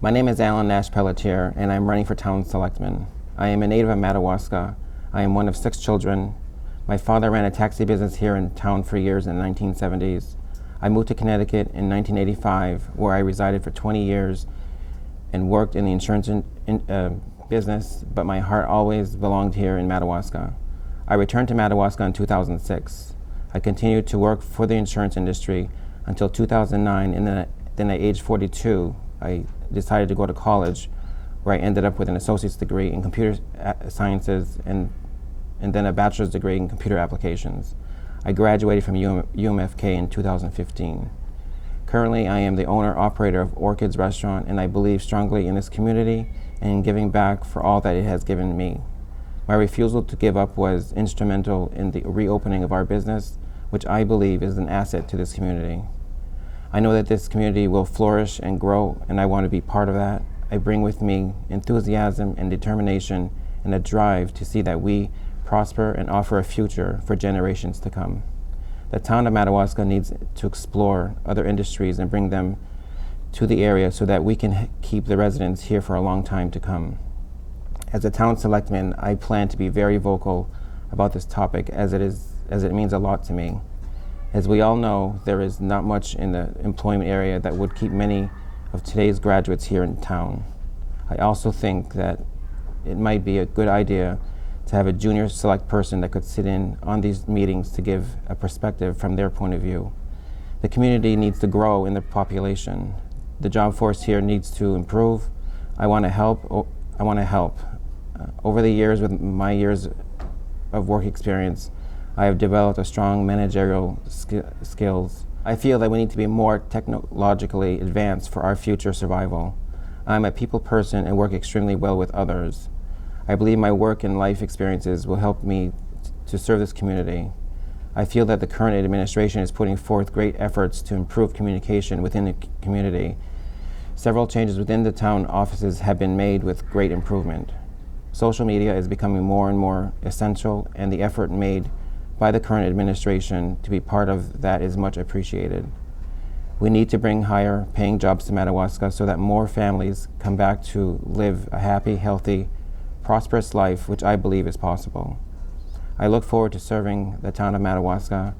My name is Nash Peler, and I'm running for town selectman. I am a native of Madawaska. I am one of 6 children. My father ran a taxi business here in town for years in the 1970s. I moved to Connecticut in 1985, where I resided for 20 years and worked in the insurance business, but my heart always belonged here in Madawaska. I returned to Madawaska in 2006. I continued to work for the insurance industry until 2009, and then at age 42, I decided to go to college, where I ended up with an associate's degree in computer sciences and then a bachelor's degree in computer applications. I graduated from UMFK in 2015. Currently, I am the owner-operator of Orchid's Restaurant, and I believe strongly in this community and in giving back for all that it has given me. My refusal to give up was instrumental in the reopening of our business, which I believe is an asset to this community. I know that this community will flourish and grow, and I want to be part of that. I bring with me enthusiasm and determination and a drive to see that we prosper and offer a future for generations to come. The town of Madawaska needs to explore other industries and bring them to the area so that we can keep the residents here for a long time to come. As a town selectman, I plan to be very vocal about this topic as it means a lot to me. As we all know, there is not much in the employment area that would keep many of today's graduates here in town. I also think that it might be a good idea to have a junior select person that could sit in on these meetings to give a perspective from their point of view. The community needs to grow in the population. The job force here needs to improve. I want to help. Over the years, with my years of work experience, I have developed a strong managerial skills. I feel that we need to be more technologically advanced for our future survival. I'm a people person and work extremely well with others. I believe my work and life experiences will help me to serve this community. I feel that the current administration is putting forth great efforts to improve communication within the community. Several changes within the town offices have been made with great improvement. Social media is becoming more and more essential, and the effort made by the current administration to be part of that is much appreciated. We need to bring higher paying jobs to Madawaska so that more families come back to live a happy, healthy, prosperous life, which I believe is possible. I look forward to serving the town of Madawaska.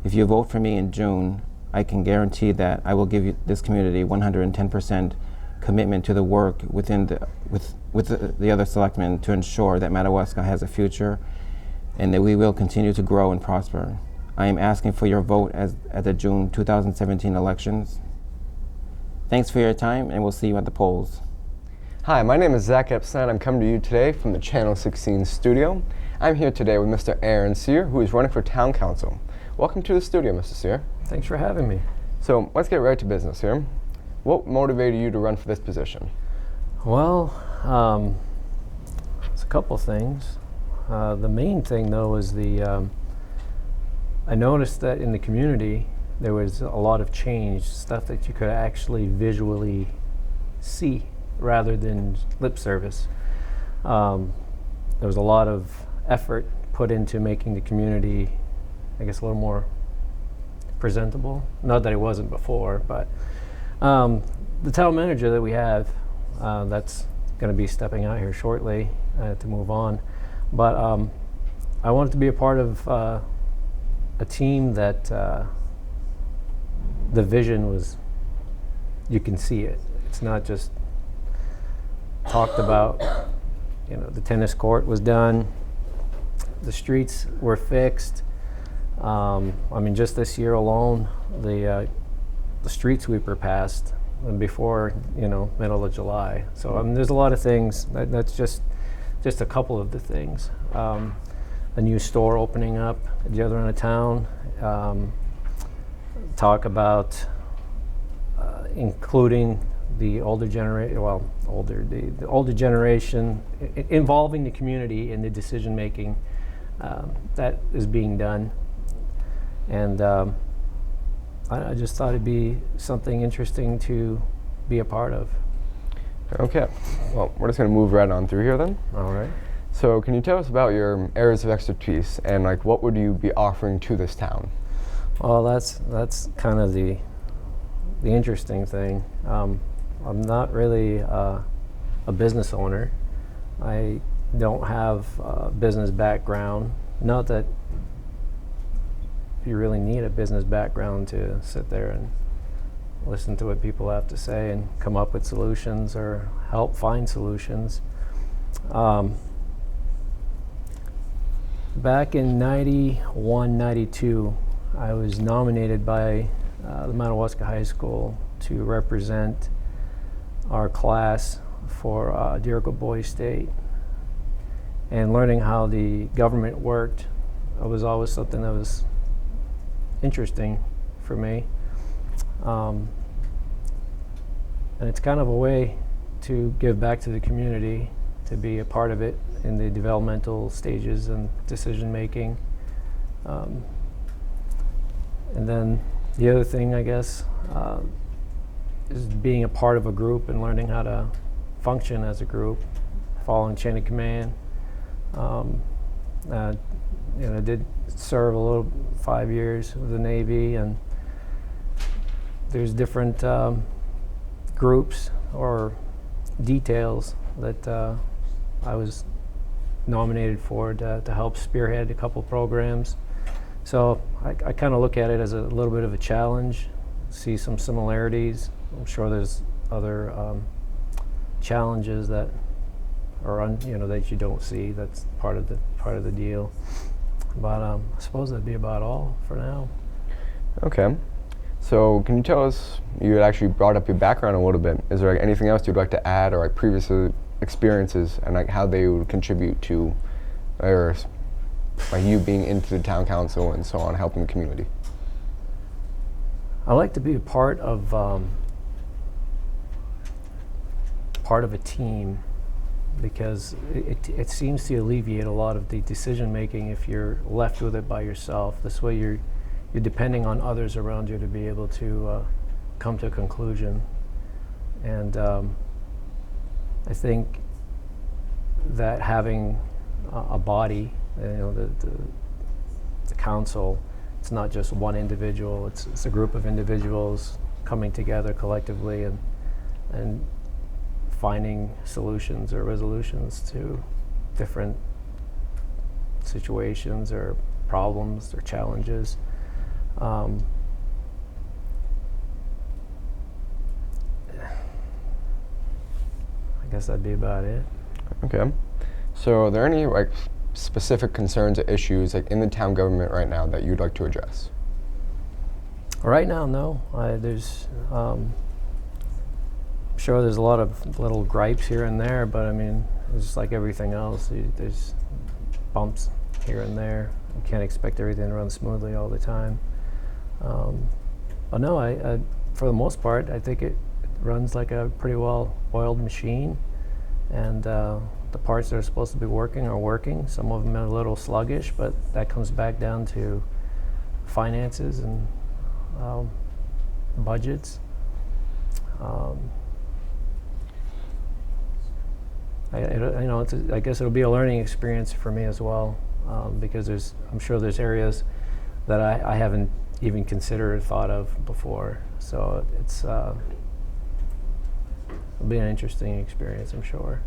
If you vote for me in June, I can guarantee that I will give this community 110% commitment to the work with the other selectmen to ensure that Madawaska has a future and that we will continue to grow and prosper. I am asking for your vote at the June 2017 elections. Thanks for your time, and we'll see you at the polls. Hi, my name is Zach Epstein. I'm coming to you today from the Channel 16 studio. I'm here today with Mr. Aaron Seer, who is running for town council. Welcome to the studio, Mr. Seer. Thanks for having me. So let's get right to business here. What motivated you to run for this position? Well, it's a couple things. The main thing, though, is I noticed that in the community there was a lot of change, stuff that you could actually visually see rather than lip service. There was a lot of effort put into making the community, I guess, a little more presentable. Not that it wasn't before, but the town manager that we have, that's going to be stepping out here shortly to move on. But I wanted to be a part of a team that the vision was, you can see it. It's not just talked about. You know, the tennis court was done, the streets were fixed. I mean, just this year alone, the street sweeper passed before, middle of July. So there's a lot of things. That's just a couple of the things. A new store opening up at the other end of town. Talk about including the older generation, the older generation, involving the community in the decision making that is being done. And I just thought it'd be something interesting to be a part of. Okay, well, we're just going to move right on through here then. All right. So can you tell us about your areas of expertise and what would you be offering to this town? Well, that's kind of the interesting thing. I'm not really a business owner. I don't have a business background. Not that you really need a business background to sit there and listen to what people have to say and come up with solutions or help find solutions. Back in 91, 92, I was nominated by the Madawaska High School to represent our class for Jericho Boys State. And learning how the government worked was always something that was interesting for me. And it's kind of a way to give back to the community, to be a part of it in the developmental stages and decision making. And then the other thing, I guess, is being a part of a group and learning how to function as a group, following chain of command. I did serve a little 5 years with the Navy, and there's different groups or details that I was nominated for to help spearhead a couple programs. So I kind of look at it as a little bit of a challenge, see some similarities. I'm sure there's other challenges that are that you don't see. That's part of the deal. But I suppose that'd be about all for now. Okay. So can you tell us, you had actually brought up your background a little bit. Is there anything else you'd like to add, or previous experiences and how they would contribute to, or you being into the town council and so on, helping the community? I like to be a part of a team, because it seems to alleviate a lot of the decision making if you're left with it by yourself. This way you're depending on others around you to be able to come to a conclusion. And I think that having a body, the council, it's not just one individual, it's a group of individuals coming together collectively and finding solutions or resolutions to different situations or problems or challenges. I guess that'd be about it. Okay. So are there any specific concerns or issues in the town government right now that you'd like to address? Right now, no. There's sure there's a lot of little gripes here and there, but I mean, it's just like everything else. There's bumps here and there. You can't expect everything to run smoothly all the time. But no, I for the most part, I think it runs like a pretty well-oiled machine, and the parts that are supposed to be working are working. Some of them are a little sluggish, but that comes back down to finances and budgets. I guess it'll be a learning experience for me as well, because I'm sure there's areas that I haven't even considered or thought of before. So it'll be an interesting experience, I'm sure.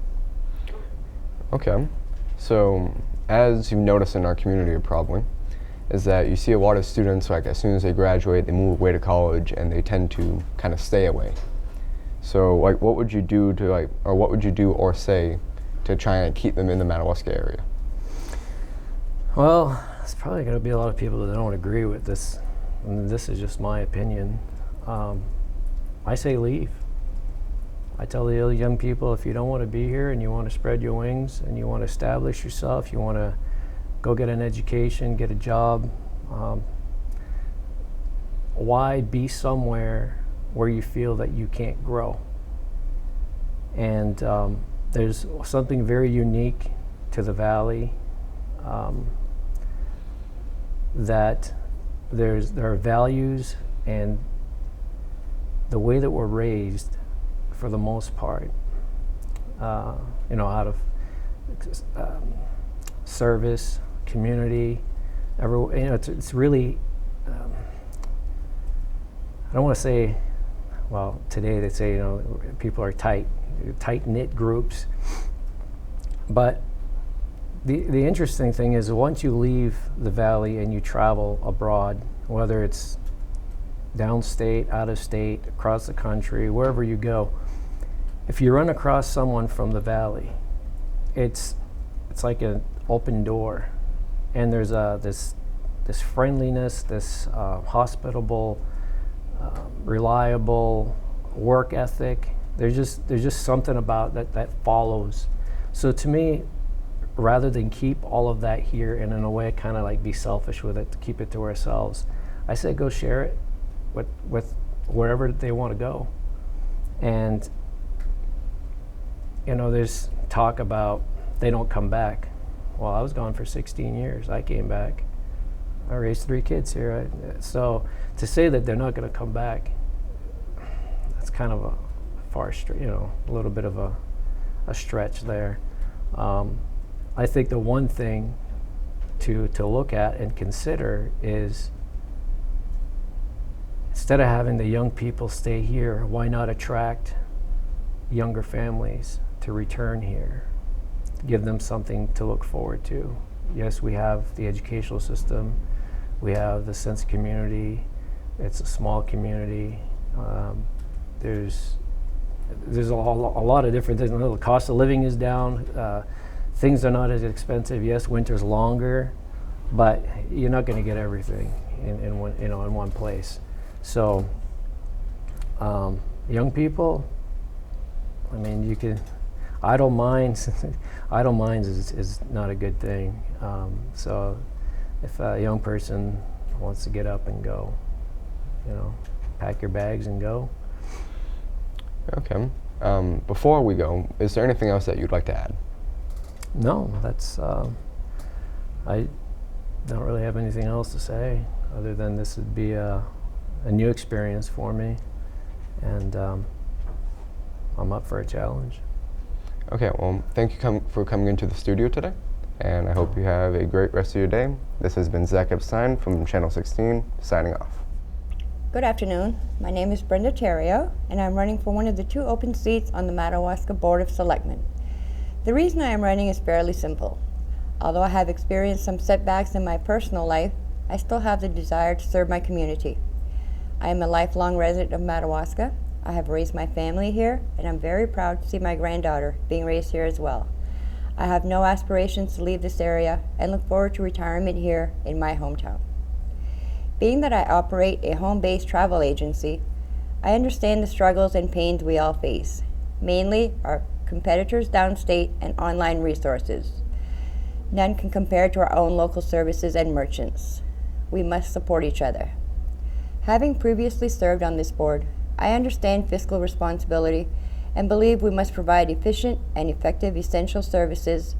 Okay. So as you've noticed in our community probably, is that you see a lot of students, as soon as they graduate, they move away to college and they tend to kind of stay away. So what would you do or what would you do or say to try and keep them in the Madawaska area? Well, there's probably going to be a lot of people that don't agree with this, and this is just my opinion. I say leave. I tell the young people, if you don't want to be here and you want to spread your wings and you want to establish yourself, you want to go get an education, get a job, why be somewhere where you feel that you can't grow? And there's something very unique to the Valley, that there are values, and the way that we're raised, for the most part, out of service, community, it's really, I don't want to say well, today they say, people are tight-knit groups. But the interesting thing is once you leave the valley and you travel abroad, whether it's downstate, out of state, across the country, wherever you go, if you run across someone from the valley, it's like an open door, and there's this friendliness, this hospitable, reliable work ethic. There's just something about that follows. So to me, rather than keep all of that here and in a way kind of like be selfish with it, to keep it to ourselves, I say go share it with wherever they want to go. And there's talk about they don't come back. Well, I was gone for 16 years. I came back. I raised 3 kids here. So to say that they're not going to come back, that's kind of a far stretch, a little bit of a stretch there. I think the one thing to look at and consider is, instead of having the young people stay here, why not attract younger families to return here? Give them something to look forward to. Yes, we have the educational system, we have the sense of community. It's a small community. There's a lot of different things. The cost of living is down. Things are not as expensive. Yes, winter's longer, but you're not going to get everything in one place. So, young people, I mean, you can. Idle minds is not a good thing. So, if a young person wants to get up and go, pack your bags and go. Okay. Before we go, is there anything else that you'd like to add? No, that's. I don't really have anything else to say other than this would be a new experience for me, and I'm up for a challenge. Okay, well, thank you for coming into the studio today, and I hope you have a great rest of your day. This has been Zach Epstein from Channel 16, signing off. Good afternoon. My name is Brenda Terio, and I'm running for one of the 2 open seats on the Madawaska Board of Selectmen. The reason I am running is fairly simple. Although I have experienced some setbacks in my personal life, I still have the desire to serve my community. I am a lifelong resident of Madawaska. I have raised my family here, and I'm very proud to see my granddaughter being raised here as well. I have no aspirations to leave this area and look forward to retirement here in my hometown. Being that I operate a home-based travel agency, I understand the struggles and pains we all face, mainly our competitors downstate and online resources. None can compare to our own local services and merchants. We must support each other. Having previously served on this board, I understand fiscal responsibility and believe we must provide efficient and effective essential services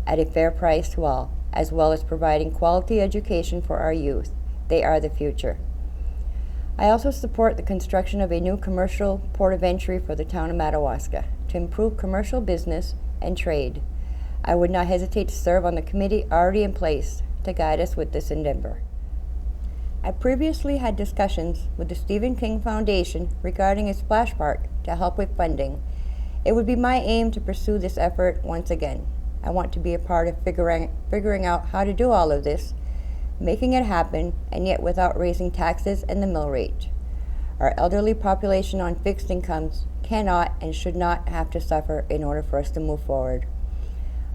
at a fair price to all, as well as providing quality education for our youth. They are the future. I also support the construction of a new commercial port of entry for the town of Madawaska to improve commercial business and trade. I would not hesitate to serve on the committee already in place to guide us with this endeavor. I previously had discussions with the Stephen King Foundation regarding a splash park to help with funding. It would be my aim to pursue this effort once again. I want to be a part of figuring out how to do all of this, making it happen, and yet without raising taxes and the mill rate. Our elderly population on fixed incomes cannot and should not have to suffer in order for us to move forward.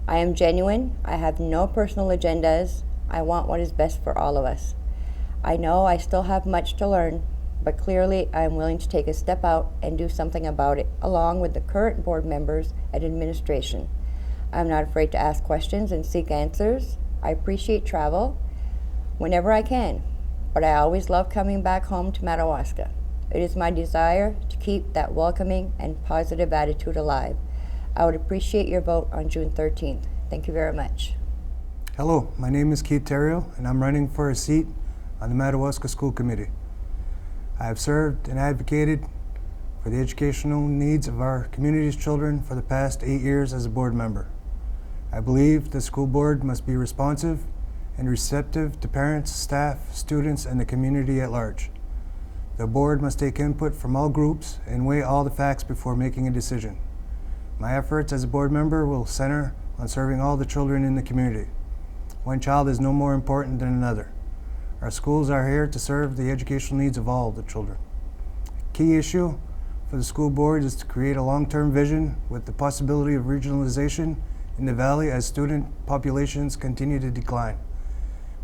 I am genuine. I have no personal agendas. I want what is best for all of us. I know I still have much to learn, but clearly I am willing to take a step out and do something about it, along with the current board members and administration. I'm not afraid to ask questions and seek answers. I appreciate travel whenever I can, but I always love coming back home to Madawaska. It is my desire to keep that welcoming and positive attitude alive. I would appreciate your vote on June 13th. Thank you very much. Hello, my name is Terio, and I'm running for a seat on the Madawaska School Committee. I have served and advocated for the educational needs of our community's children for the past 8 years as a board member. I believe the school board must be responsive and receptive to parents, staff, students, and the community at large. The board must take input from all groups and weigh all the facts before making a decision. My efforts as a board member will center on serving all the children in the community. One child is no more important than another. Our schools are here to serve the educational needs of all the children. A key issue for the school board is to create a long-term vision with the possibility of regionalization in the valley as student populations continue to decline.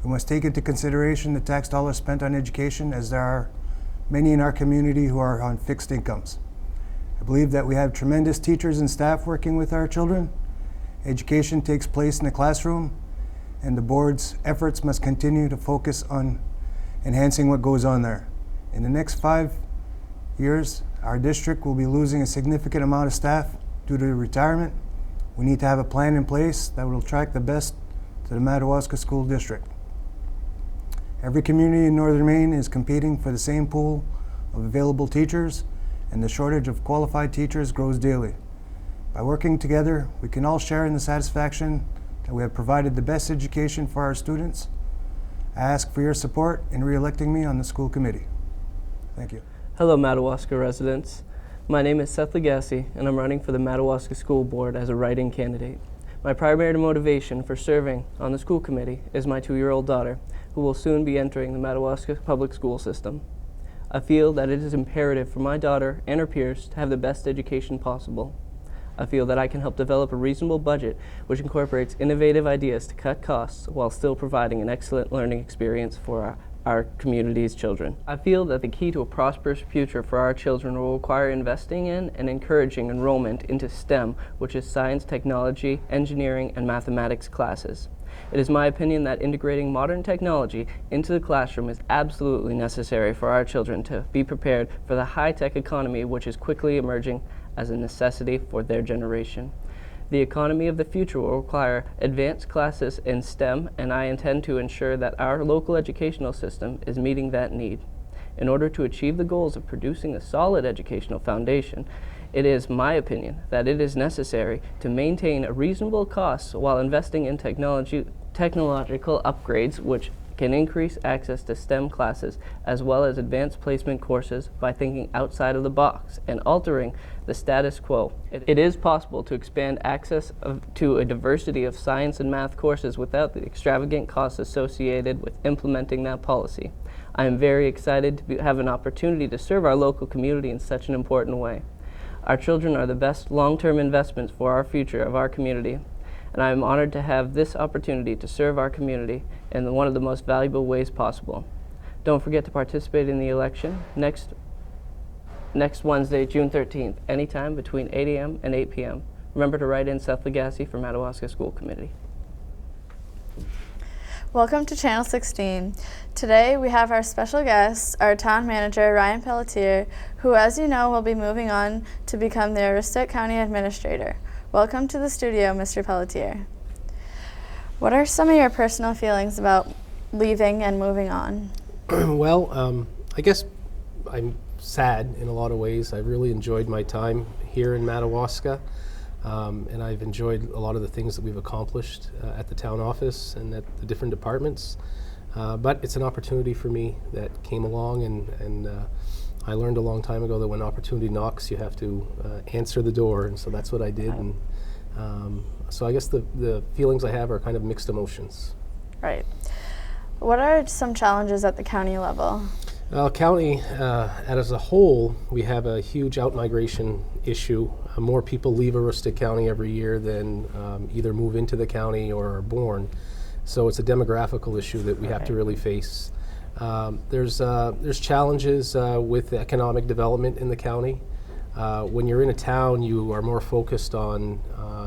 We must take into consideration the tax dollars spent on education, as there are many in our community who are on fixed incomes. I believe that we have tremendous teachers and staff working with our children. Education takes place in the classroom, and the board's efforts must continue to focus on enhancing what goes on there. In the next 5 years, our district will be losing a significant amount of staff due to retirement. We need to have a plan in place that will attract the best to the Madawaska School District. Every community in northern Maine is competing for the same pool of available teachers, and the shortage of qualified teachers grows daily. By working together, we can all share in the satisfaction that we have provided the best education for our students. I ask for your support in re-electing me on the school committee. Thank you. Hello, Madawaska residents. My name is Seth Legassie, and I'm running for the Madawaska School Board as a write-in candidate. My primary motivation for serving on the school committee is my 2-year-old daughter, who will soon be entering the Madawaska public school system. I feel that it is imperative for my daughter and her peers to have the best education possible. I feel that I can help develop a reasonable budget which incorporates innovative ideas to cut costs while still providing an excellent learning experience for our community's children. I feel that the key to a prosperous future for our children will require investing in and encouraging enrollment into STEM, which is science, technology, engineering, and mathematics classes. It is my opinion that integrating modern technology into the classroom is absolutely necessary for our children to be prepared for the high-tech economy which is quickly emerging as a necessity for their generation. The economy of the future will require advanced classes in STEM, and I intend to ensure that our local educational system is meeting that need. In order to achieve the goals of producing a solid educational foundation, it is my opinion that it is necessary to maintain a reasonable cost while investing in technological upgrades which can increase access to STEM classes as well as advanced placement courses by thinking outside of the box and altering the status quo. It is possible to expand access to a diversity of science and math courses without the extravagant costs associated with implementing that policy. I am very excited to have an opportunity to serve our local community in such an important way. Our children are the best long-term investments for our future of our community, and I am honored to have this opportunity to serve our community in one of the most valuable ways possible. Don't forget to participate in the election next Wednesday, June 13th, anytime between 8 a.m. and 8 p.m. Remember to write in Seth Legassie for Madawaska School Committee. Welcome to Channel 16. Today we have our special guest, our town manager, Ryan Pelletier, who, as you know, will be moving on to become the Aroostook County Administrator. Welcome to the studio, Mr. Pelletier. What are some of your personal feelings about leaving and moving on? Well, I guess I'm sad in a lot of ways. I really enjoyed my time here in Madawaska, and I've enjoyed a lot of the things that we've accomplished at the town office and at the different departments. But it's an opportunity for me that came along, and I learned a long time ago that when opportunity knocks, you have to answer the door, and so that's what I did. And so I guess the feelings I have are kind of mixed emotions. Right. What are some challenges at the county level? County, as a whole, we have a huge out-migration issue. More people leave Aroostook County every year than either move into the county or are born. So it's a demographical issue that we have to really face. There's challenges with economic development in the county. When you're in a town, you are more focused on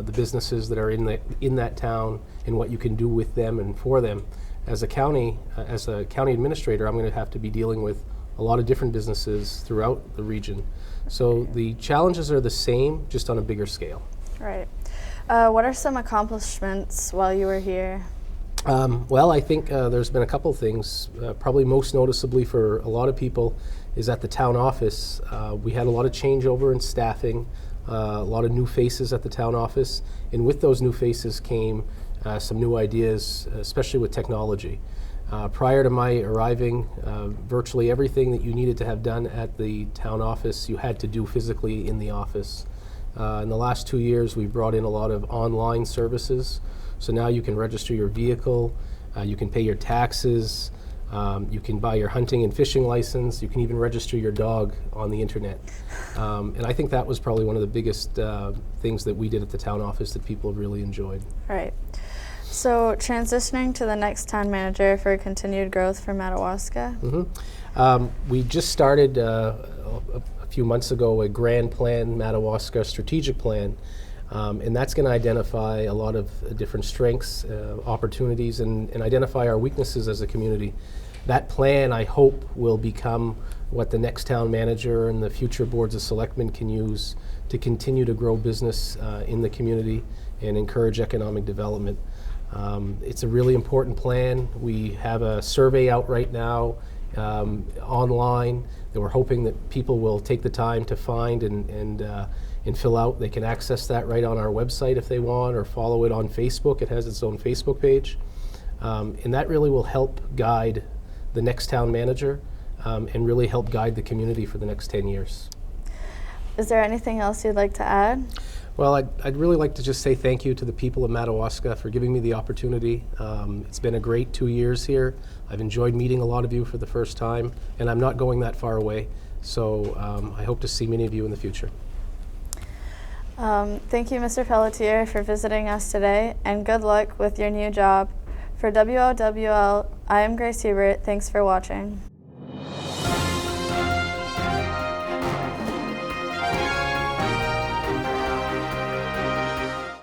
the businesses that are in that town and what you can do with them and for them. As a county administrator, I'm going to have to be dealing with a lot of different businesses throughout the region. So the challenges are the same, just on a bigger scale. Right. What are some accomplishments while you were here? Well, I think there's been a couple things. Probably most noticeably for a lot of people is at the town office. We had a lot of changeover in staffing, a lot of new faces at the town office, and with those new faces came some new ideas, especially with technology. Prior to my arriving, virtually everything that you needed to have done at the town office, you had to do physically in the office. In the last 2 years, we've brought in a lot of online services. So now you can register your vehicle, you can pay your taxes, you can buy your hunting and fishing license, you can even register your dog on the internet. And I think that was probably one of the biggest things that we did at the town office that people really enjoyed. Right. So transitioning to the next town manager for continued growth for Madawaska. We just started a few months ago a grand plan, Madawaska strategic plan, and that's going to identify a lot of different strengths, opportunities, and identify our weaknesses as a community. That plan, I hope, will become what the next town manager and the future boards of selectmen can use to continue to grow business in the community and encourage economic development. It's a really important plan. We have a survey out right now online that we're hoping that people will take the time to find and fill out. They can access that right on our website if they want, or follow it on Facebook. It has its own Facebook page. And that really will help guide the next town manager and really help guide the community for the next 10 years. Is there anything else you'd like to add? Well, I'd really like to just say thank you to the people of Madawaska for giving me the opportunity. It's been a great 2 years here. I've enjoyed meeting a lot of you for the first time, and I'm not going that far away. So I hope to see many of you in the future. Thank you, Mr. Pelletier, for visiting us today, and good luck with your new job. For WOWL, I am Grace Hubert. Thanks for watching.